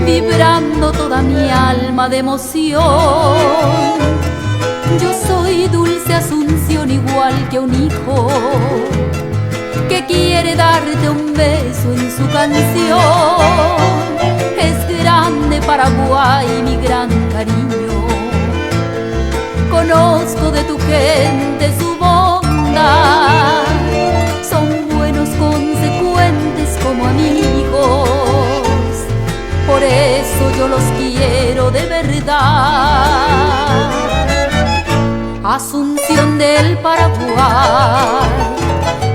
vibrando toda mi alma de emoción. Yo soy dulce Asunción, igual que un hijo que quiere darte un beso en su canción. Es grande Paraguay, mi gran cariño. Conozco de tu gente su bondad. Son buenos, consecuentes como amigos. Por eso yo los quiero de verdad. Asunción del Paraguay,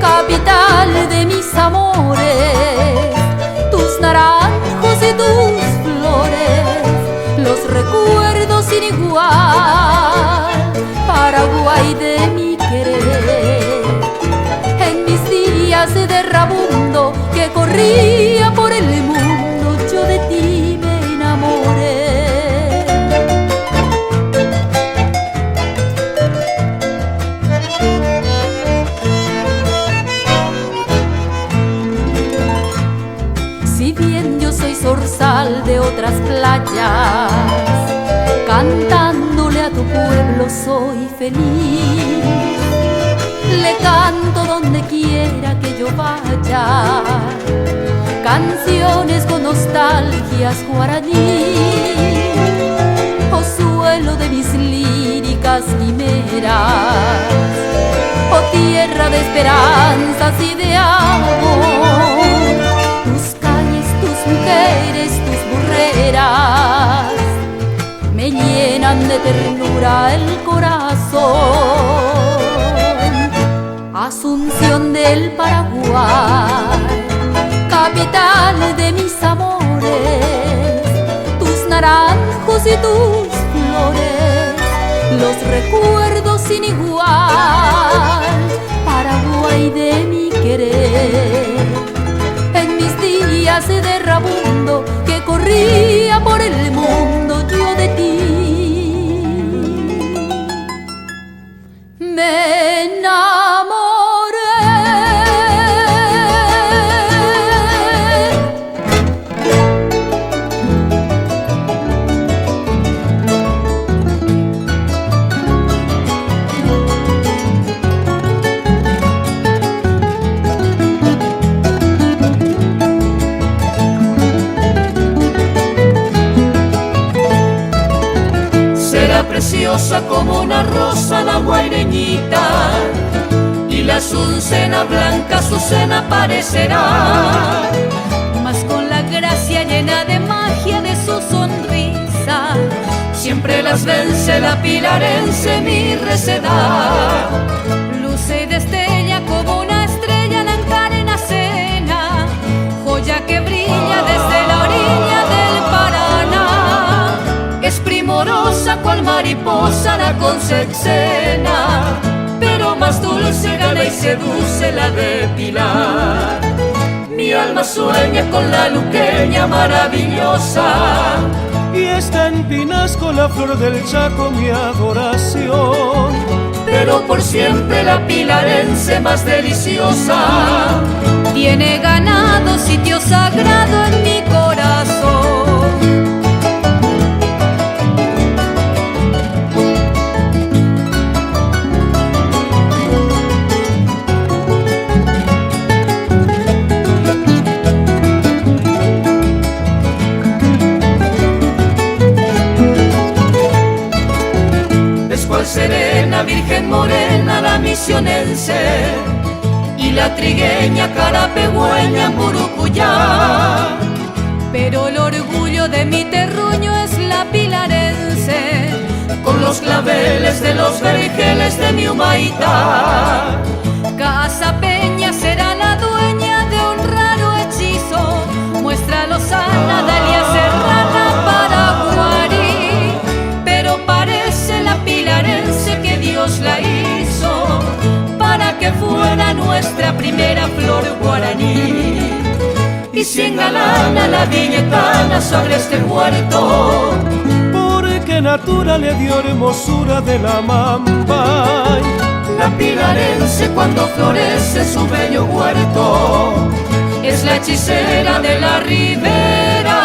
capital de mis amores, tus naranjos y tus flores, los recuerdo sin igual. Paraguay de mi querer, en mis días de errabundo que corría por el mundo, yo de ti me enamoré. Si bien yo soy zorzal de otras playas, cantándole a tu pueblo soy feliz. Le canto donde quiera que yo vaya, canciones con nostalgias guaraní. Oh suelo de mis líricas quimeras, oh tierra de esperanzas y de amor. Tus calles, tus mujeres, tus burreras me llenan de ternura el corazón. Asunción del Paraguay, capital de mis amores, tus naranjos y tus flores, los recuerdo sin igual. Paraguay de mi querer, en mis días de errabundo que corría por el mundo, yo de ti me enamoré. Preciosa como una rosa la guaireñita, y la azucena blanca Azucena parecerá, mas con la gracia llena de magia de su sonrisa, siempre las vence la pilarense mi recedad. luce y destella como una estrella la Encarnación, joya que brilla desde la orilla del Paraná. Es primorosa cual mariposa la Consexena, pero más dulce gana y seduce la de Pilar. Mi alma sueña con la luqueña maravillosa, y está en Pinasco la flor del Chaco mi adoración. pero por siempre la pilarense más deliciosa Tiene ganado sitio sagrado en mi corazón. serena, virgen morena, la misionense, y la trigueña carapegüeña Murucuyá. Pero el orgullo de mi terruño es la pilarense, con los claveles de los vergeles de mi Humaitá. Casa Peña será la dueña de un raro hechizo, muestra lozana, Dalia Serrana, Paraguarí. Pero parece la pilarense que Dios la hizo para que fuera nuestra primera flor guaraní. Y si engalana la villetana sobre este huerto, porque natura le dio hermosura de la mamba. La pilarense cuando florece su bello huerto es la hechicera de la ribera.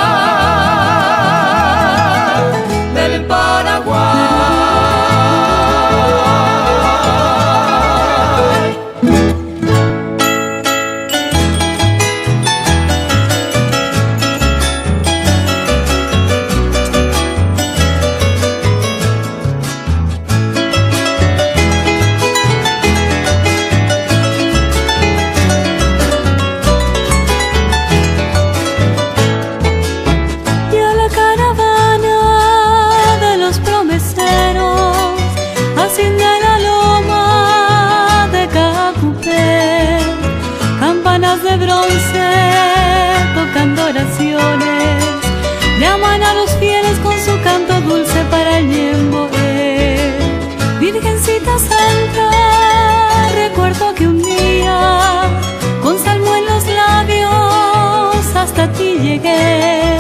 ti llegué,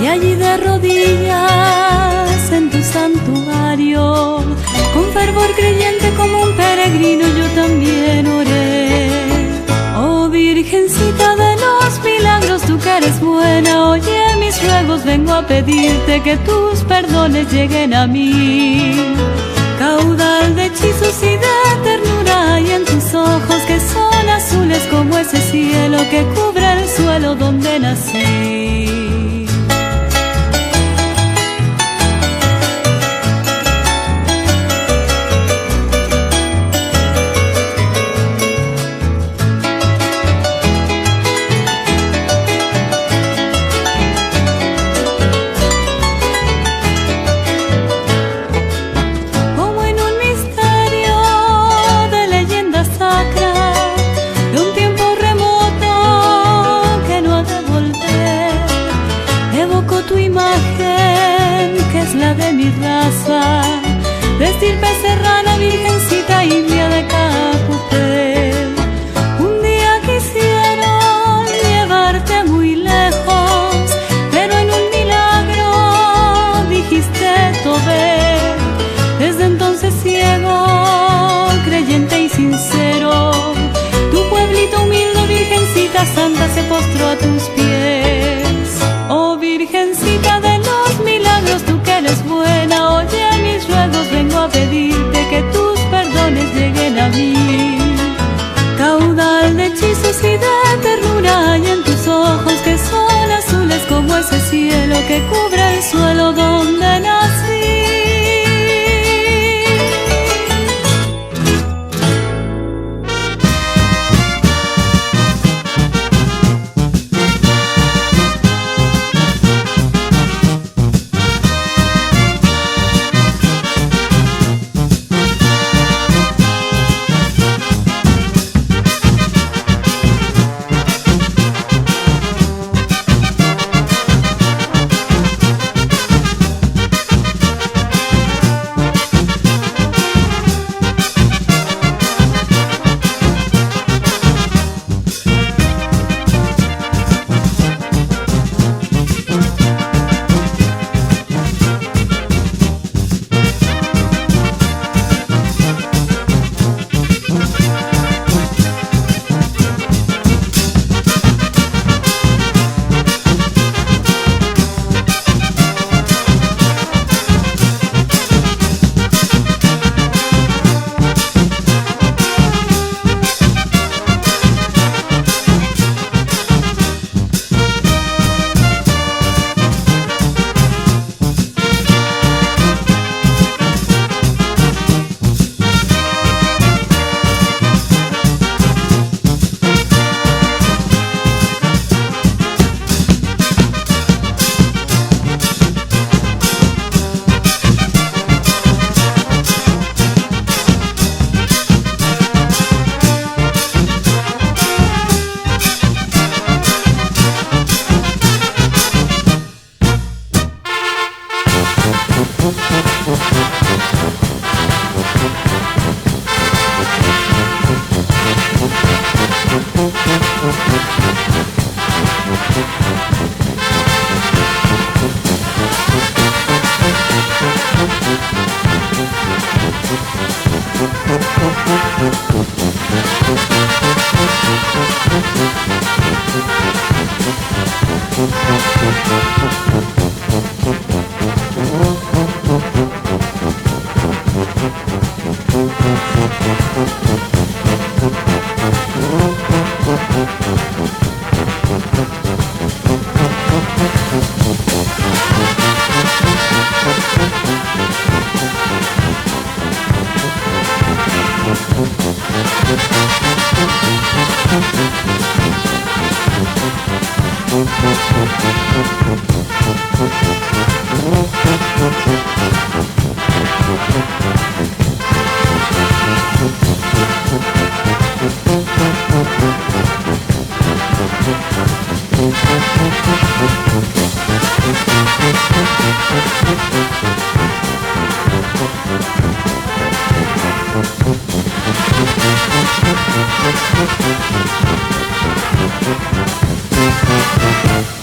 y allí de rodillas en tu santuario, con fervor creyente como un peregrino yo también oré. Oh Virgencita de los milagros, tú que eres buena, oye mis ruegos, vengo a pedirte que tus perdones lleguen a mí. Caudal de hechizos y de ternura hay en tus ojos, que son azules como ese cielo que cubre el suelo donde nací. De mi raza, de estirpe serrana, virgencita india de Cacupé. Un día quisieron llevarte muy lejos, pero en un milagro dijiste tobé. Desde entonces ciego, creyente y sincero, tu pueblito humilde, virgencita santa, se postró a tus pies. Oh Virgencita de los milagros, tú que eres buena, oye mis ruegos, vengo a pedirte que tus perdones lleguen a mí. Caudal de hechizos y de ternura hay en tus ojos, que son azules como ese cielo que cubre el suelo donde nací. Thank you.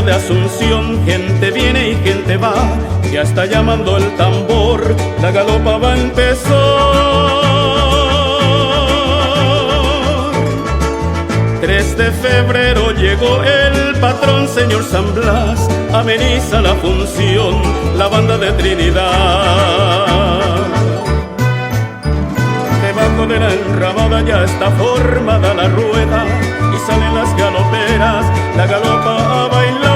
barrio de Asunción, gente viene y gente va, ya está llamando el tambor, la galopa va a empezar. 3 de febrero llegó el patrón, señor San Blas, ameniza la función, la banda de Trinidad. Debajo de la enramada ya está formada la rueda y salen las galoperas, la galopa a bailar.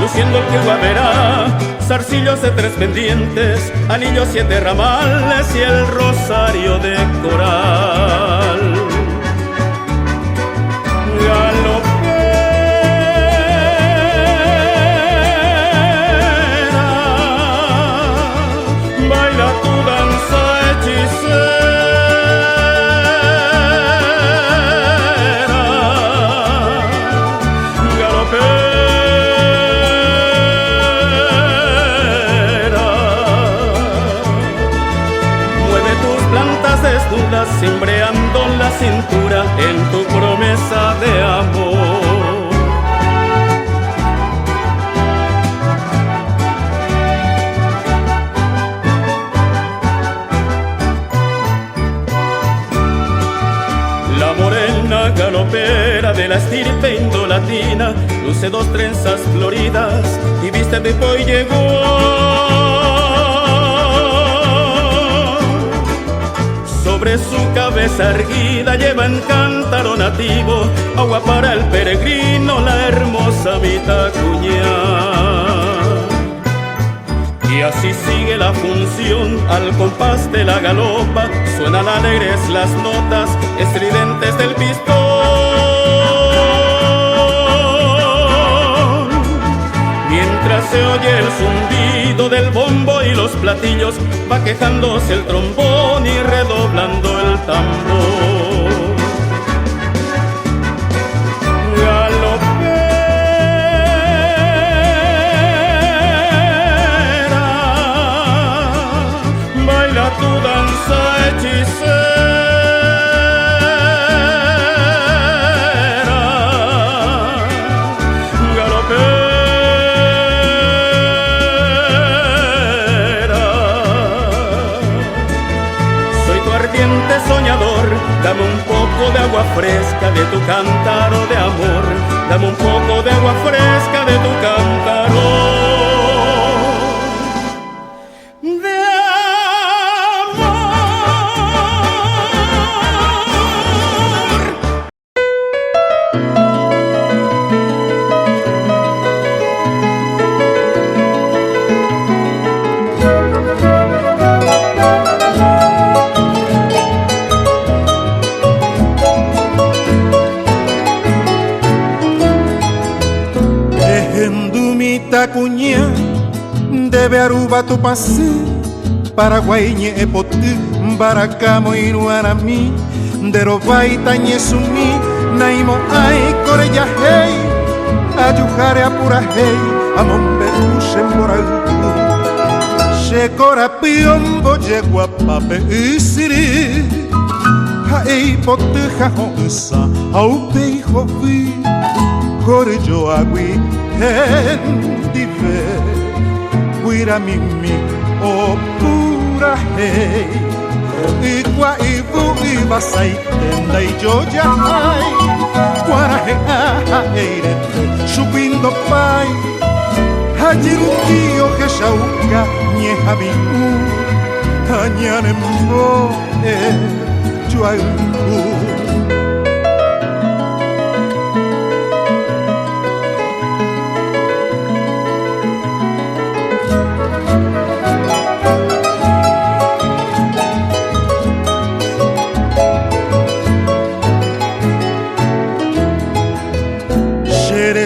Luciendo el que guaverá, zarcillos de 3 pendientes, anillos 7 ramales y el rosario de coral. Galopera, baila tu danza hechicera. Galopera, mueve tus plantas desnudas, cimbreando la cintura en tu promesa de amor. La morena galopera de la estirpe indolatina luce 2 trenzas floridas y viste de hoy llegó. Sobre su cabeza erguida lleva en cántaro nativo agua para el peregrino, la hermosa Vitacuña. Y así sigue la función, al compás de la galopa suenan alegres las notas estridentes del pistón. Mientras se oye el zumbido del bombo y los platillos, va quejándose el trombón y redoblando el tambor. Galopera, baila tu danza hechicera. Galopera, soy tu ardiente soñador, dame un poco de agua fresca de tu cántaro de amor, dame un poco de agua fresca de tu cántaro de Vitacuña, debe Aruba tu pase, Paraguañe epotí, Baracamo y Nuanami, de Robaitañe sumi, Naimo ay coreya hey, Ayujare apura hey, Amombe ushen moral. Shekora piombo yegua pape isiri, Haei poteja hosa, Aupe hijo vi, Corjo agui, Dive, Guira mimi, o pura hey, Igua ibu ibasai, tenda y yo ya hay, Guaraje aha eire, subindo pai, Hajiruki o Jeshauka, Nieja biu, Hañanembo, Chuayu.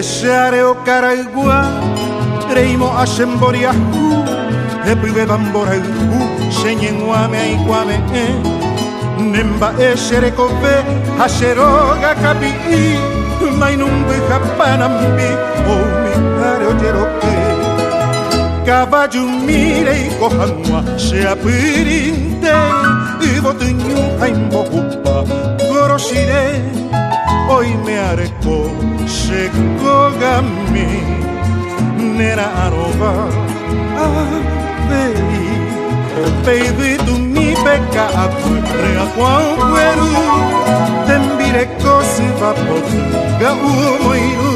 Share o Caraigua, Reimo Ashemboriahu, Epive Bamborahu, Shenyenguame Aiguame, Nemba Esherekove, Hasheroga Kapi, Mainumbe Japanambi, O Mikare Oyeroke, caballo mire y cojanua se apirinte y botuñu en bocupa goroshire hoy me areco se kogami nera aroba baby tu mi peca rea quan gueru tembire cosi va potuga umoiru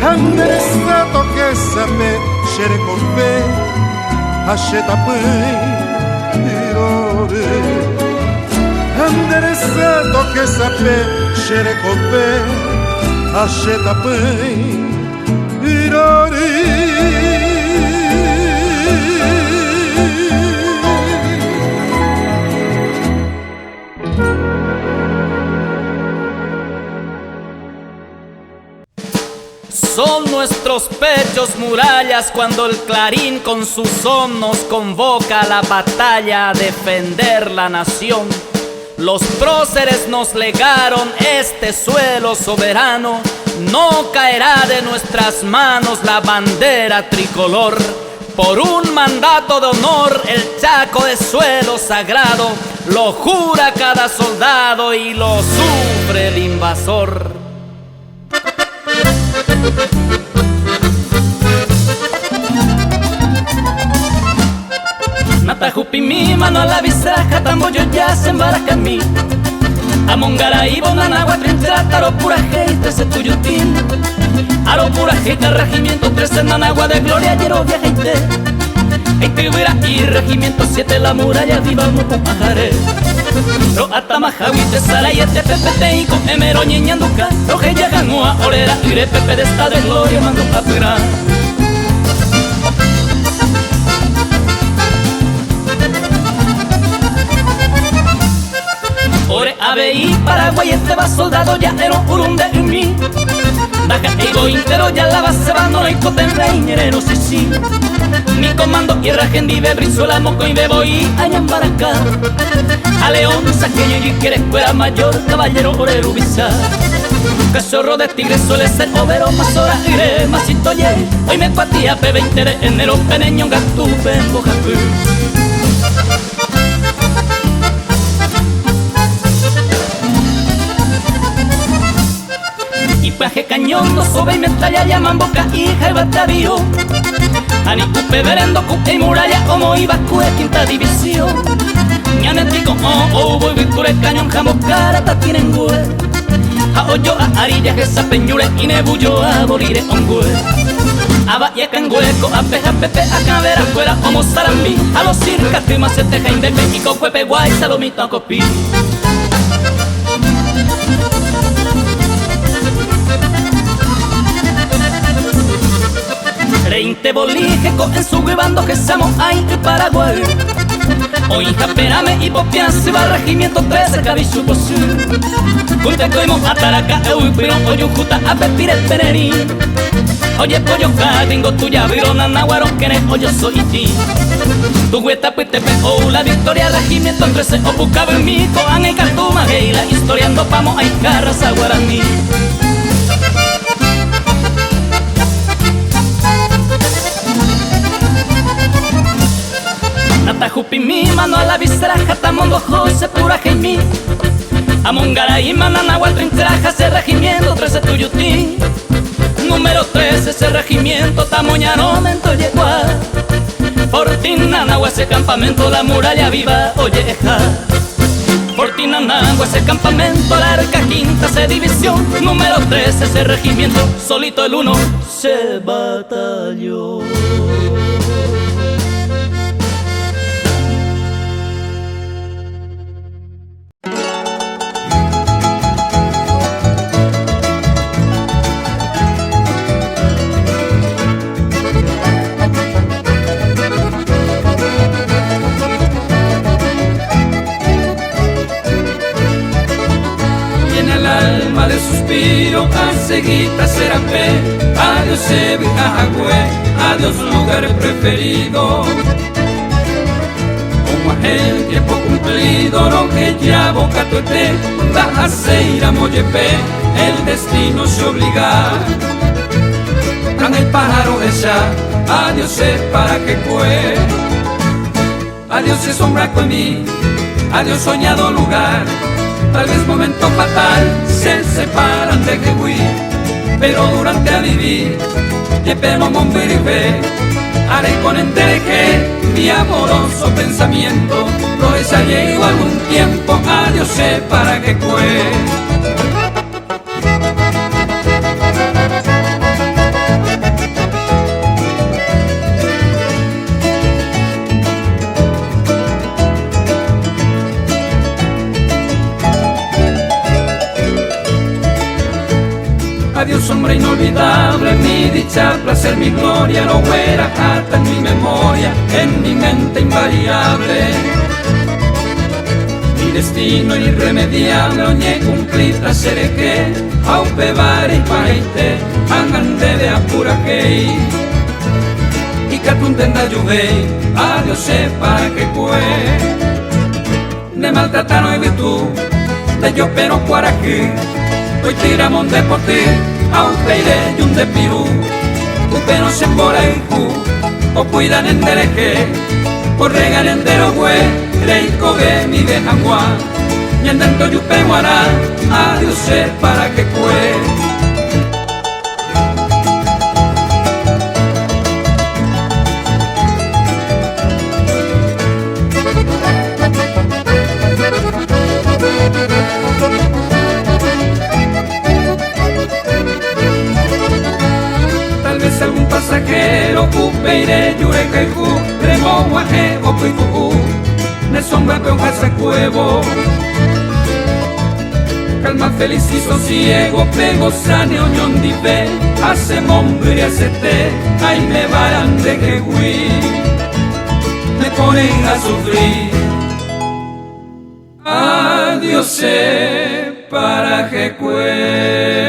Andere stato che sape shere corbe asheta pui irore Andere stato che sape shere corbe asheta pui irore Son nuestros pechos murallas cuando el clarín con su son nos convoca a la batalla a defender la nación. Los próceres nos legaron este suelo soberano, no caerá de nuestras manos la bandera tricolor. Por un mandato de honor el Chaco es suelo sagrado, lo jura cada soldado y lo sufre el invasor. Natajupi mi mano a la bisaja, tamboyo ya se embarca mí. Amongaraí, bonanagua, trinchera, taro puraje y 13 tuyutín. Aro puraje, regimiento 13, nanagua de gloria, yero viaje y te. Eitibuira y regimiento 7, la muralla viva mupo pajaré. Ro atamajawi te sarayete pepete y con emero ñeñanduca. Roje yaganua, orera, ire pepe de esta de gloria, mando papera. Ore ABI, Paraguay, este va soldado ya ero urunde en mí. Daca ego intero ya la base abandonó y cotembre iñerero sí sí. Mi comando y rajendi Brizuela, moco y bebo y añambaracá. A León, saqueño y quiere escuela mayor, caballero orero bizar. Cachorro de tigre suele ser overo, más hora iré, masito ye. Hoy me patía P20 de enero, peneño gatú, vengo japú. Y paje cañón, no sobe y metralla, llaman boca, hija y batavío. Anicupe, verendo, cupe y muralla, como iba cue, quinta división. Ñanetico, voy, victure, cañón, jamón, carata, tienen güey. A hoyo, a arilla, esa peñure, y nebullo, a morir en güey. A bahía, cangueco, a peja, pepe, a cabera, fuera, como sarambí. A los circas, prima, se teja, de México, cuepe, guay, salomito, a copí. 20 bolijecos en su bando que somos ahí en Paraguay. Hoy japérame y popian se va regimiento 13 cabichu posu. Culte coimo a Taraca, Euipirón, Oyujuta, a Pepire el Penerí. Oye pollo cadingo tuya virona nahuarón que yo soy ti. Tu hueta pite peo la victoria regimiento 13 o bucaba en mi coan en Cartuma y la historiando pamo hay carras a guaraní. Natajupi mi mano a la visera, jatamondo jose pura jaimí. Amongaraí mananagua trincheraja ese regimiento 13 tuyutí. Número 13 ese regimiento tamoñano mento yegua. Fortinanagua ese campamento la muralla viva oyeja. Fortinanagua ese campamento la arca quinta se división. Número 13 ese regimiento solito el 1 se batalló. De suspiro, a seguita serapé, adiós Sebi, ajagüe, adiós lugar preferido. Como aquel tiempo cumplido, no que ya boca tuete, baja seira moyepe, el destino se obliga. Tan el pájaro esa, adiós para que fue. Adiós sombra con mí, adiós soñado lugar. Tal vez momento fatal se separan de que fui, pero durante a vivir llevemos monbirife. Haré con entereje mi amoroso pensamiento. Lo ensayé algún tiempo, adiós para que fue. Adiós sombra inolvidable, mi dicha, placer, mi gloria, no fuera hasta en mi memoria, en mi mente invariable. Mi destino irremediable, oñé cumplir placer que, aupe vari paite, angande de apura que y catuntenda lluvei, adiós para que fue. De maltratar y virtud, de yo pero por aquí. Hoy tiramos de por ti, a un peire y un de pirú. Upe no se embora en cu, o cuidan en dereje. Por regan en derogüe, reico ve mi de jangua. Y en dentro yupe guará, adiós para que fue. Algún pasajero, upeire, yureca y ju, cremo, guaje, opo y cucú, ne sombra peoja se cuevo. Calma, feliz y sosiego, pego, sane, oñón, dipe, hace mombre, hace té, ay me varan de que hui, me ponen a sufrir. Adiós para que cue.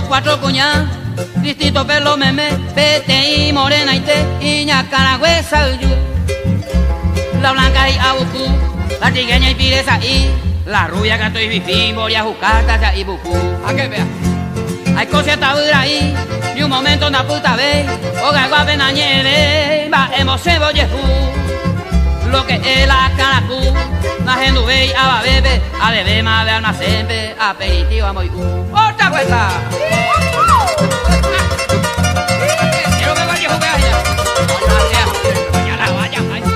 Cuatro cuñas, distinto pelo meme, pete y morena y te, iña caragüesa y la blanca y abucú, la trigueña y pireza y la rubia que estoy bifín, boria jucata y bucú. A que vea, hay cosas tabura ahí, y un momento una puta vez, o gagua na nieve, va emoción boyejú, lo que es la caracú, la gente ve a va bebe, a bebé más de almacén, aperitivo a muy otra vuelta. Quiero que vaya a jugar allá. Vaya, vaya, vaya.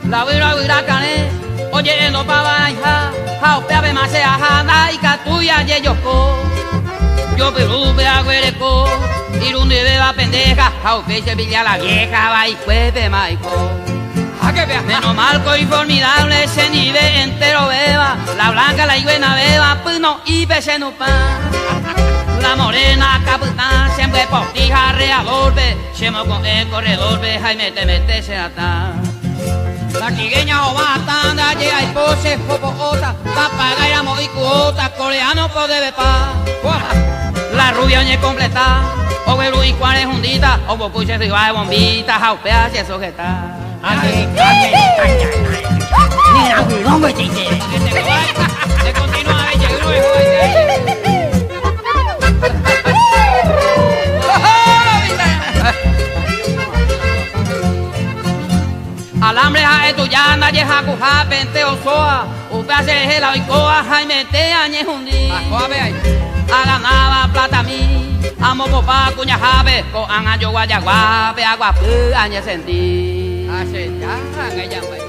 La vira cané, oye no pa baja, jao peave más se ajana y catuya yeyoko. Yo perú pe agüereco, irunde beba pendeja, jao pe se pilla la vieja, va y cueve maico. Menos malco y formidable ese nivel entero beba, la blanca, la higuena beba, pino y pese no pan. La morena capitán, siempre postija reador, chemo con el corredor, Jaime te mete se ata. La trigueña ovata, anda llega y pose, popota, papagaya y cuota, coreano puede bepa. La rubia oñe completa, o velu y cuares hundita, o popuche riba de bombita, jaupea se sujeta. Ni la huilón, güey, chiche. Te continúa a ella, alambre a etuyana, yeja cuja, pente osoa, upase la oicoa, jaime te añe hundi. A ganaba plata mi, amo popa cuña jave, co angayo guayaguape, agua pu añe sentí. Hace ya, ella güey.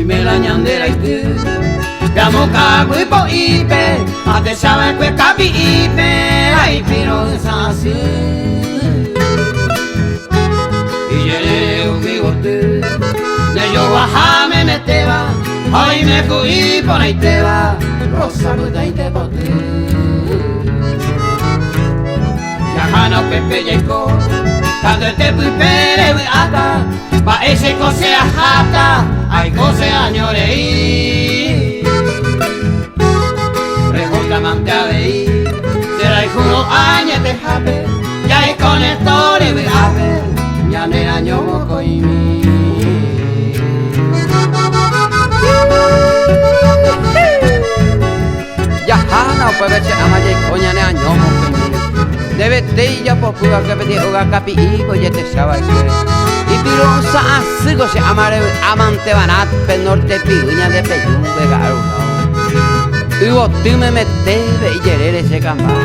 hoy me la ñandera y tú. Llamo cago y po ipe, a te sabe que capi ipe, ay piro de así. Y llegué un bigote, de yo bajame me te va, hoy me fui por ahí te va, rosa puta y te boté. Ya jano pepe llegó, cuando te fui pere ata, pa ese cose a jata, ay cose añoreí. Amante a veí, será hijo unos años de jape, ya es con esto de ver, ya ne año moco y mi. Ya hana pues veces ama ya coña ne año moco y mi. Debe te ya pues puga que pedi uga capi y pues ya te sabe que. Y piron sa asigo se amare amante banat pe norte piguña de peyun de garo. Hugo, tú me metes y llegué ese cambá.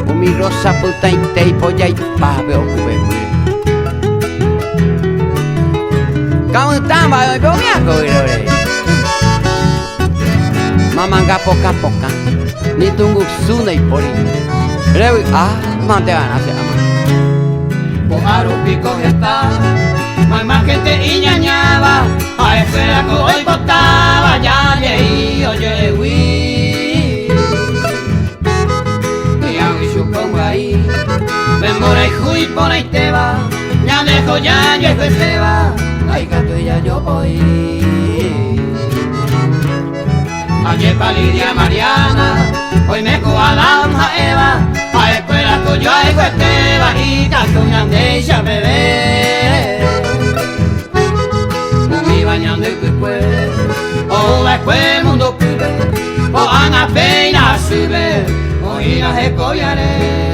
O mi rosa puta y te y polla y pape o cube. ¿Cómo están? Va a me acuerdo. Mamanga poca poca. Ni tungu suna y pori. Revi, mante van a se ama. Bojaru pico está. Más gente y ñañaba. A espera que hoy botaba. Ya llegué, oye, güey. Memora y juy por ahí te va, ya dejo ya yo se va, ay gato ya yo voy. Ayer pa Lidia Mariana, hoy me coalanja Eva, a espera que yo hay te va y gato ya de ya bebé. Mi bañando y pues, o después mundo pibe, o ana pena sube, o ir a recoyaré.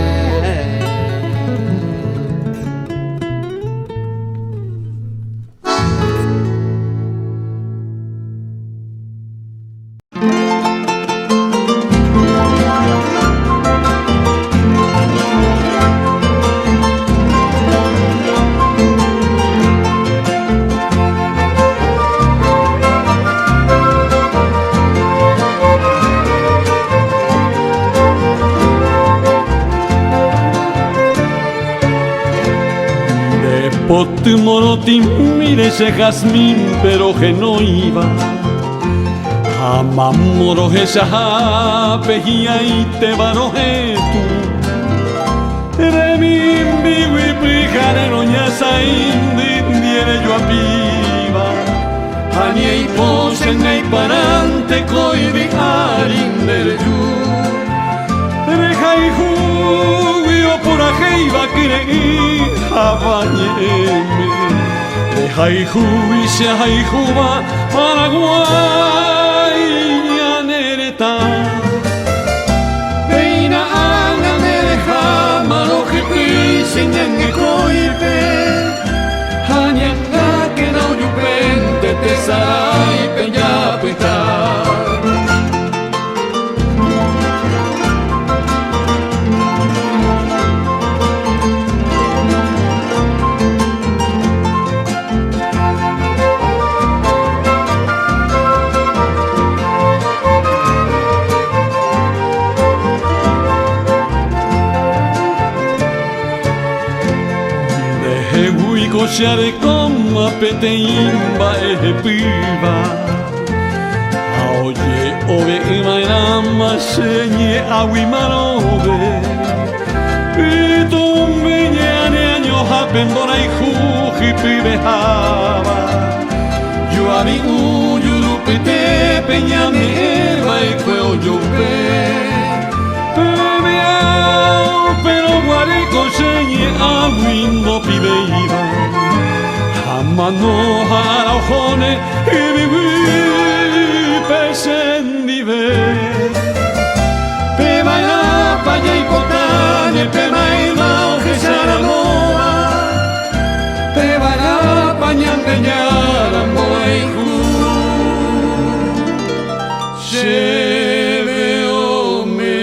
Potu moroti mire ese jazmín pero que no iba. Amamoro esa pejía y te baroje tú. Remin vivo y prijarero ya saindi viene yo a piba. Anie y pose nei parante coi viharin del yu. Reja y jubio por ajeiva que Habañeme, Jaijú y se Jaijuba, Paraguay, Yanereta. Peina Ana Nereja, Malojipi, Señangue Coipe, Hañanga que no yupente, Tesaray, Peñapeta. Cocha de coma peteimba piba. Oye, ove imainama señe aguimarobe. Y tu miñane año hapen bona y juji pibejaba. Yo a mi uyu pite peñame eva y cueo yo pero guareco señe aguindo pibeiba. Mano jarojone y viví pesendive. Pe baila paya y potane, pe baila ojezara moa. Pe baila pañante ñara moeju. Se veo me.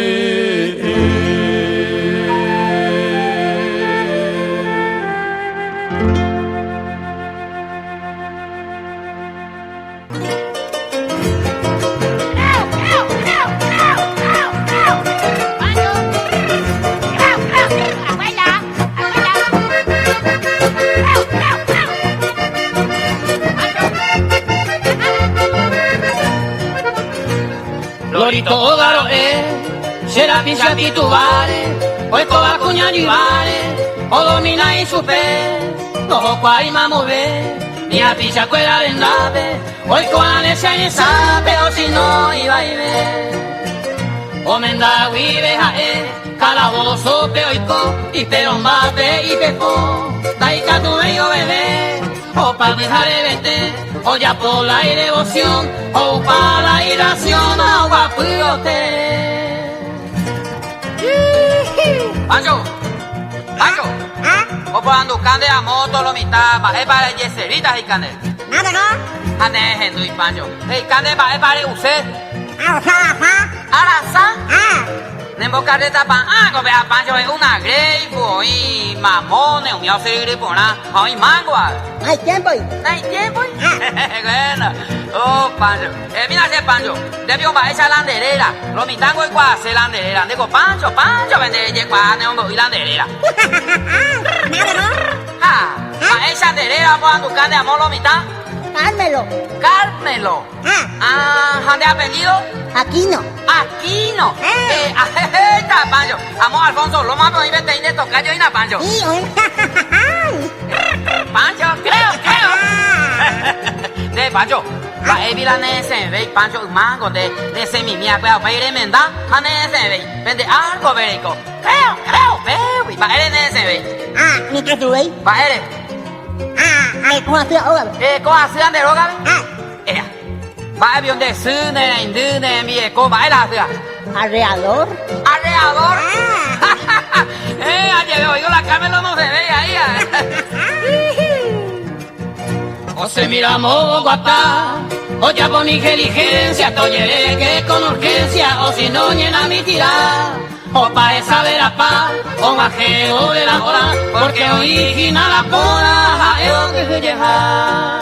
Orito garo será pincha titubare, hoy coba cuña yivare, o domina y supe, no cuai mamove, ni a pincha cuela vendabe, hoy coa nesa y sabe, o si no iba y ve. O menda vive calabozo peoico, y perombate y pepo, taika tu bello bebé, o pa' dejar de vete, o ya por la devoción, o para la iración, o guapuyote. Pancho, Pancho, o por anducande a moto lo mitad, es para yeseritas y cande. Nada, no. Ane hendu y Pancho, el cande va es para usted. Ah, Arasa, ah. Nembo carreta pan, go vea Pancho es una greipo y mamones, un miau se gripo na, hoy mangua. Hay tiempo. ¿No hay tiempo? Bueno, oh Pancho, mira ese Pancho, debió va esa landerera, lo mitango y cuase landerera, digo Pancho, vende ye cuane hombo y landerera. Nada, no. Ah, va esa landerera cuando cande amor lo mitad. Cármelo. Carmelo. ¿Dónde apellido? Aquí no. Aquino. Está Pancho. Amo Alfonso, lo más prohíbe te de tocar yo y na Pancho. Sí, oye. Pancho, creo. De Pancho. Va vila nese ve Pancho mango de semi mia cuea pa ir emenda. Nese ve. Vende algo verico. Creo. Ve. Va nese ve. Ah, ni que tú, ¿eh? Va eres. Ay, ¿cómo hace ahora? ¿Cómo hacían de roga? Ah, Va avión de cine, indune, mi eco, va el hacia. alrededor. Arreador. Ayer oigo la cámara no se ve ahí. O se miramos guapa, o ya por mi inteligencia, toyere que con urgencia, o si no llena mi tirada. O pa' esa vera pa, o majeo de la hora, porque original la pona, jaeo que se lleva.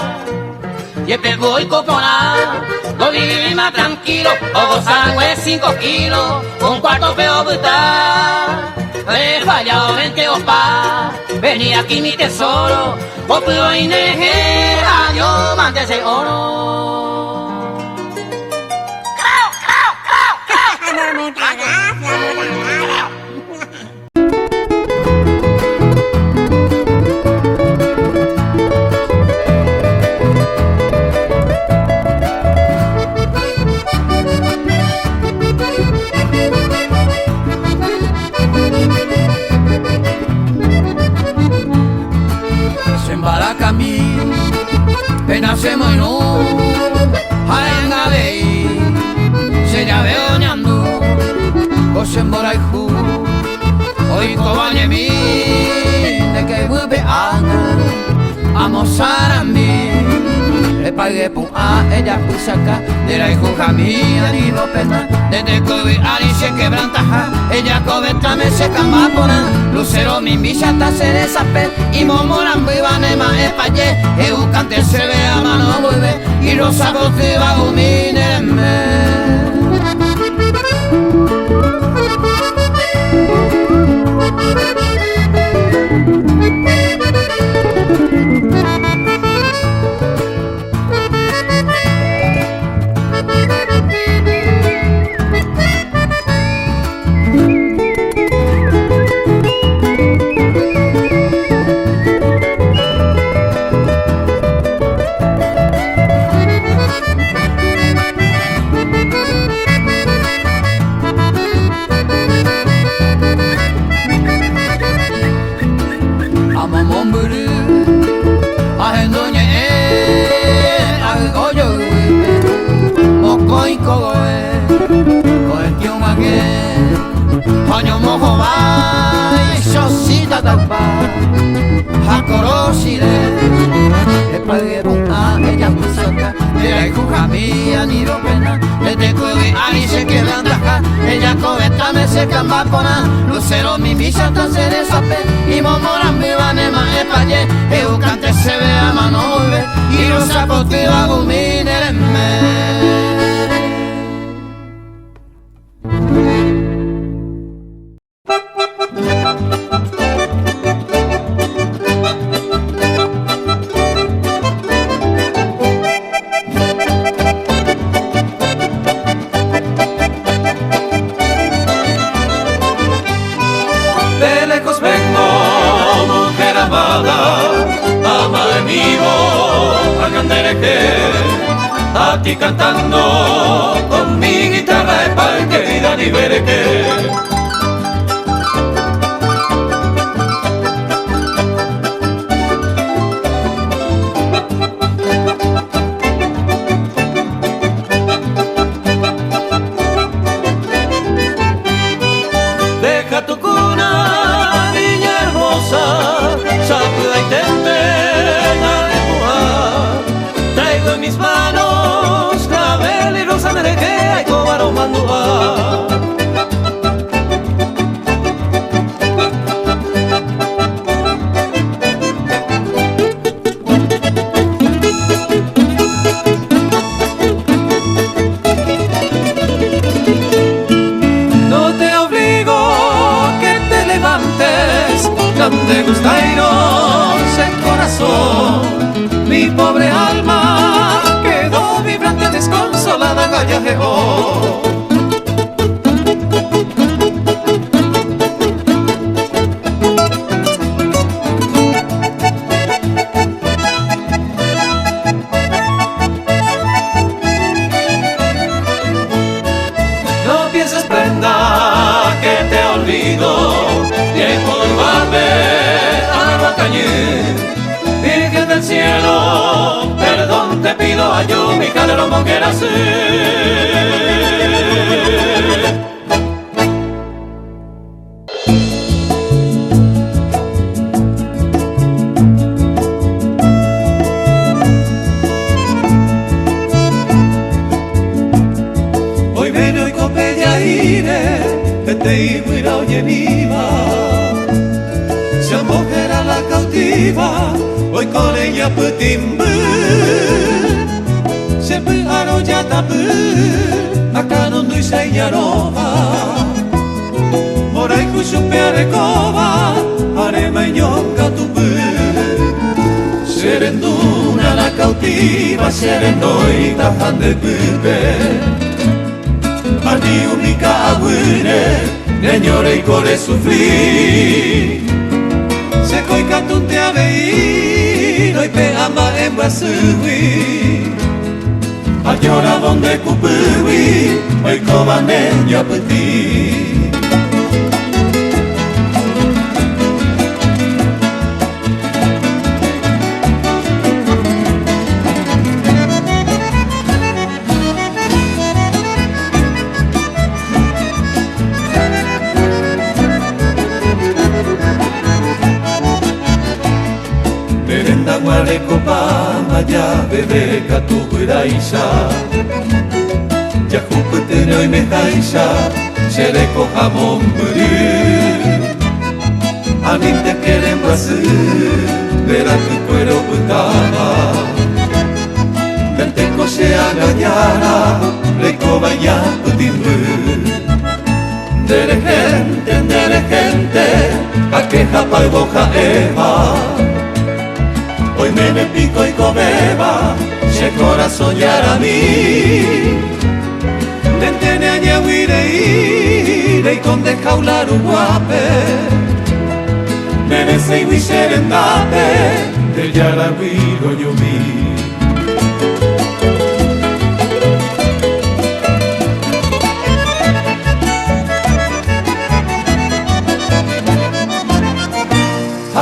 Y el pego y copona, no viví más tranquilo, o gozan 5 kilos, un cuarto peo brutal. He fallado 20 opa, venía aquí mi tesoro, o pudo inejera, yo mandé oro. Muchas gracias. Se embaraca a mí, penasemos en un haengabei, se ya veo ñandu, Oshembora ihu, oiko bañemi, de que vuelve amo sarambi, le pagué pun a ella pusaka, de la hijo jamía ni no pena, desde que ari se quebrantaja, ella cobeta me se camapona, lucero mi bichata se desapel, y momoran vivanema espalle, eucante se ve a mano vuelve, y los sabos te va a lucero mi bichata se desape y momoran mi vanema espalle eucante se ve a mano vuelve y los sapos te va a deje a ti cantando con mi guitarra de pal, querida ni veré que. Deja tu cuna, niña hermosa, sacuda y tembla de empujar. Traigo en mis manos clavel y rosa merejea y cobaro mandúa. Donde gustairos el corazón, mi pobre alma quedó vibrante, desconsolada, gallajeó. No pienses, prenda, que te olvido, tiempo de volverme a Guacañé. Virgen del cielo, perdón te pido, ayú mi calero monguera hoy viene hoy copella ire, te iba ir a oye viva. Se mujer a la cautiva, hoy con ella putimbu. Se pujaro ya tapu, acá no doy se yaroba. Morai kusupe arecoba, arema y ñonga tupu. Serenduna la cautiva, serendoi tajan de pupe. Ani unica aguine, neñore y core sufrir. Se coi catunte a veí, no y peamba en Brasui. Ayora donde cupuí, hoy coma neña petit. Guare copa maya bebe katu guiraisa. Ya jupetene hoy me jaisa, se le jamón buri. Anim te quieren Brasil, verá tu cuero putaba. Vente cose a gallara, recoba ya putimbu. Dere gente, a que japa y boja eva. Hoy me pico y comeba, se corazón ya a mí. Ventene a ñahuire y con de jaular un guape. Merece y serendate, de yarahuiro yo vi.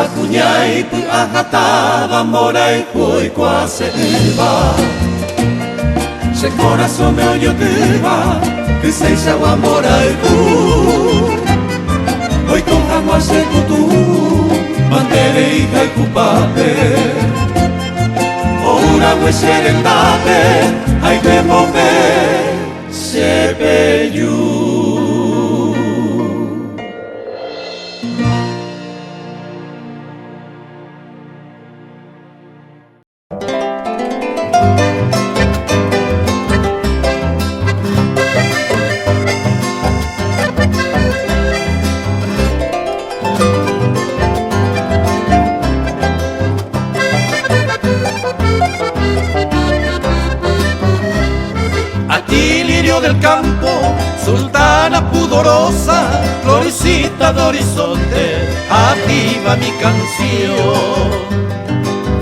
Acuñay pu ajataba moray cuy cuase iba. Se corazón me oyó tiba, que se hizo moray pu. Hoy con jamás se cutú, mantere hija y cupate. O una hueserendate, hay de mover, se peyú. Del campo, sultana pudorosa, florecita de horizonte, activa mi canción.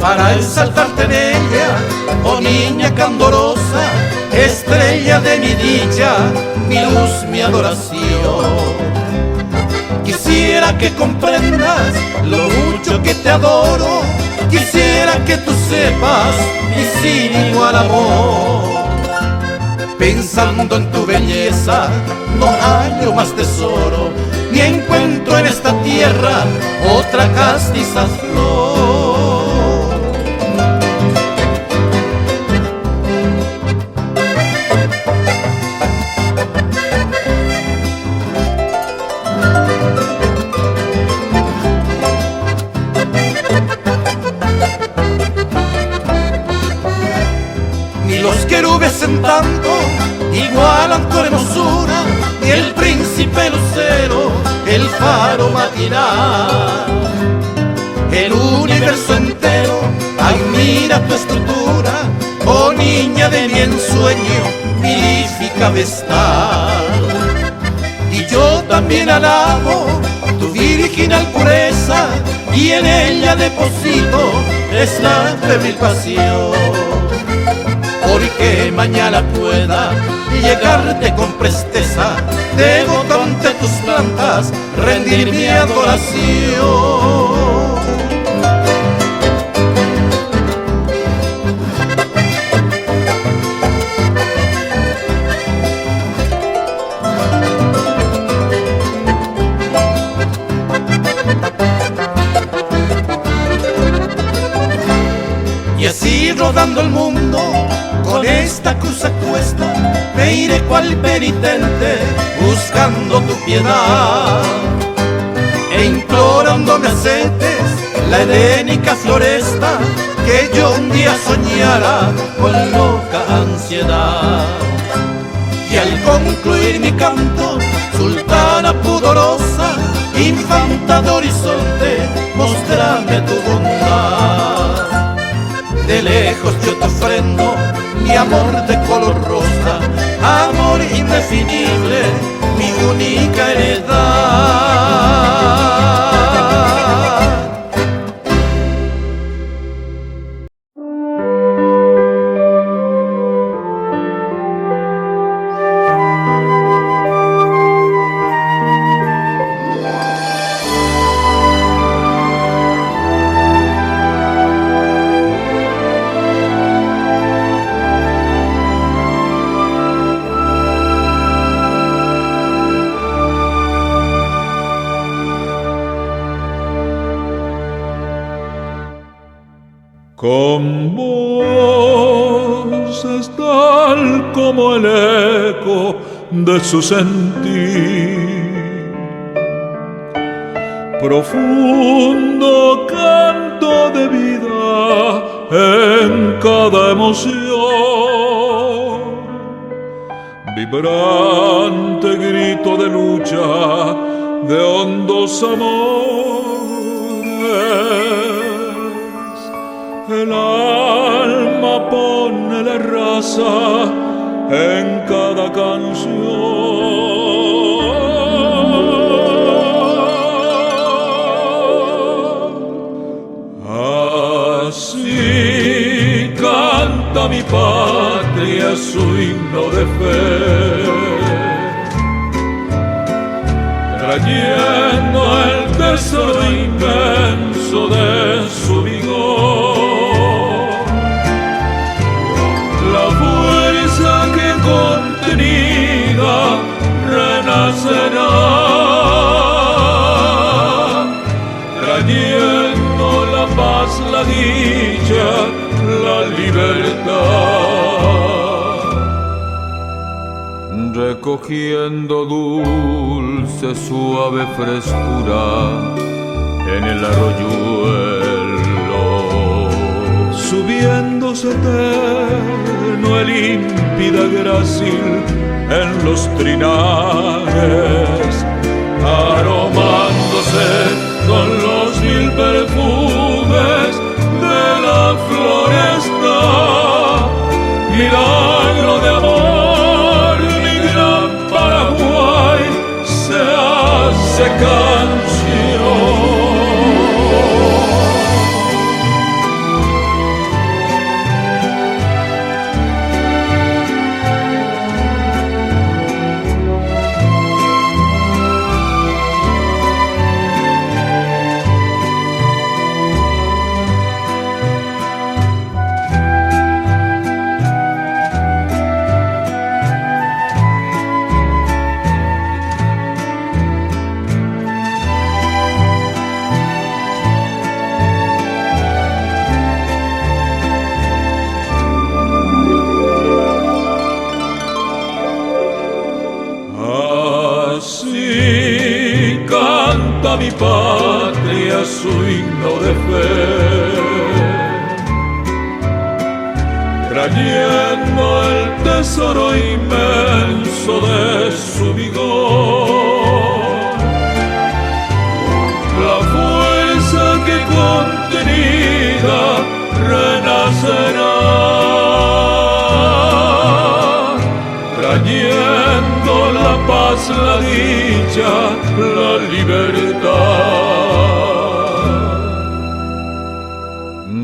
para exaltarte en ella, oh niña candorosa, estrella de mi dicha, mi luz, mi adoración. Quisiera que comprendas lo mucho que te adoro, quisiera que tú sepas mi sin igual amor. Pensando en tu belleza no hallo más tesoro, ni encuentro en esta tierra otra castiza flor. Ni los querubes en tanto igualan tu hermosura, ni el príncipe lucero, el faro matinal. El universo entero admira tu estructura, oh niña de mi ensueño, milífica vestal. Y yo también alabo tu virginal pureza, y en ella deposito esta febril pasión. Porque mañana pueda llegarte con presteza, debo ante tus plantas rendir mi adoración. Y así rodando el mundo, con esta cruz a cuesta, me iré cual penitente buscando tu piedad, e implorando me aceptes la edénica floresta que yo un día soñara con loca ansiedad. Y al concluir mi canto, sultana pudorosa, infanta de horizonte, mostrame tu bondad. De lejos yo te ofrendo mi amor de color rosa, amor indefinible, mi única heredad. Con vos es tal como el eco de su sentir, profundo canto de vida en cada emoción, vibrante grito de lucha de hondos amores. El alma pone la raza en cada canción. Así canta mi patria su himno de fe, trayendo el tesoro inmenso de su vigor. Contenida renacerá, trayendo la paz, la dicha, la libertad, recogiendo dulce, suave frescura en el arroyuelo, subiéndose eterno el límpida grácil en los trinares, aromándose con los mil perfumes de la floresta. Milagro de amor, mi gran Paraguay se hace canción. a mi patria su himno de fe, trayendo el tesoro inmenso de su vigor, la fuerza que contenida renacerá, trayendo la paz, la dicha, la libertad,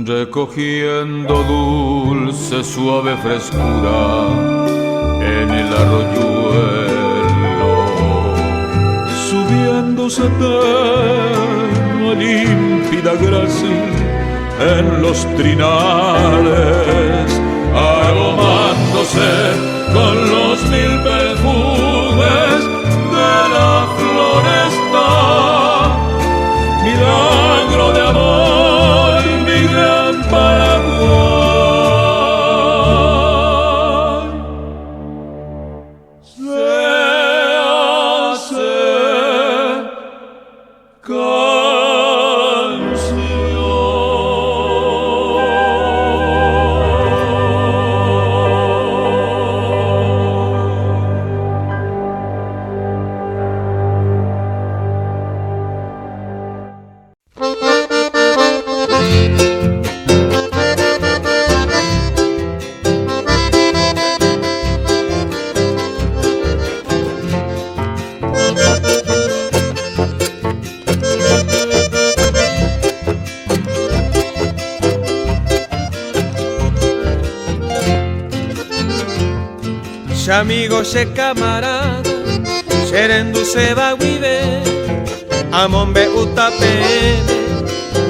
recogiendo dulce suave frescura en el arroyuelo, subiéndose tenue límpida gracia en los trinales, aromándose con los mil perfumes de la floresta, milagro de amor, mi gran Paraguay. Se hace Amigo se camarada, serendu se va vive, amombe utapeme,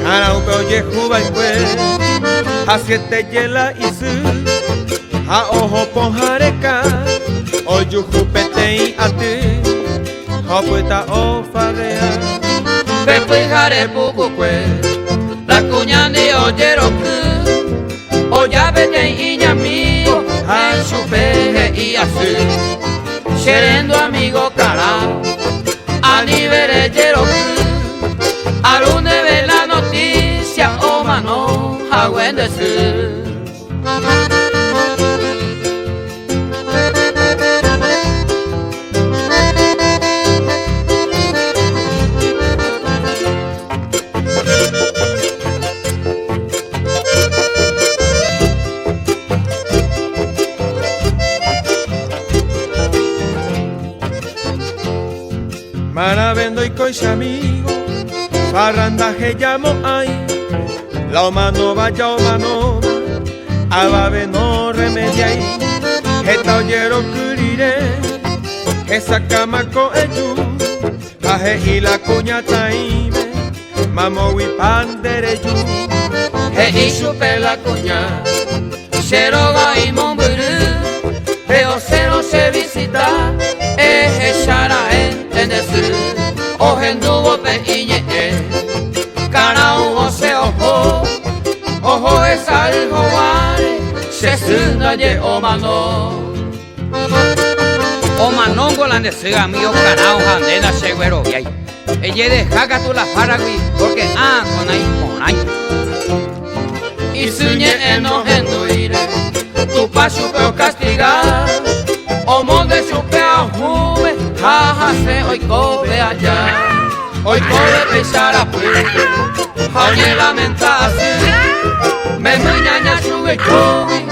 araupe oye jubaikwe, asiete yela isu, a ojo ponjareka, oyujupete y ati, hopuita ofarea, Pepuijare pukukwe, la cuña ni oyeroku, oyabete iñamío, al chupeje y así, serendo amigo cara, a nivel yeroku, alune ve la noticia, o mano, hawendesu. Maravendo y coise amigo, parrandaje llamo ay, la mano vaya o mano, ababe no remedia y, esta oyero curire, esa cama co eyu, aje y la cuña taime, mamo y pan dereyu, He chupe la cuña, seroga y momburu, veo cero se visita, shara entendesu, ojendubo pe iñe, cara uno se ojo, ojo es algo vale, se sunda ye omano. Omanongo la nesiga mío canao jandena seguro y ahí. Ella deja tu la faragui, porque con ahí. Y suñe enojenduire, tu paso peo castigar, o monde chupe a juve, jaja se hoy cobe allá, hoy cobe pesar a puente, jañe lamenta así, me muñaña chuve chuve,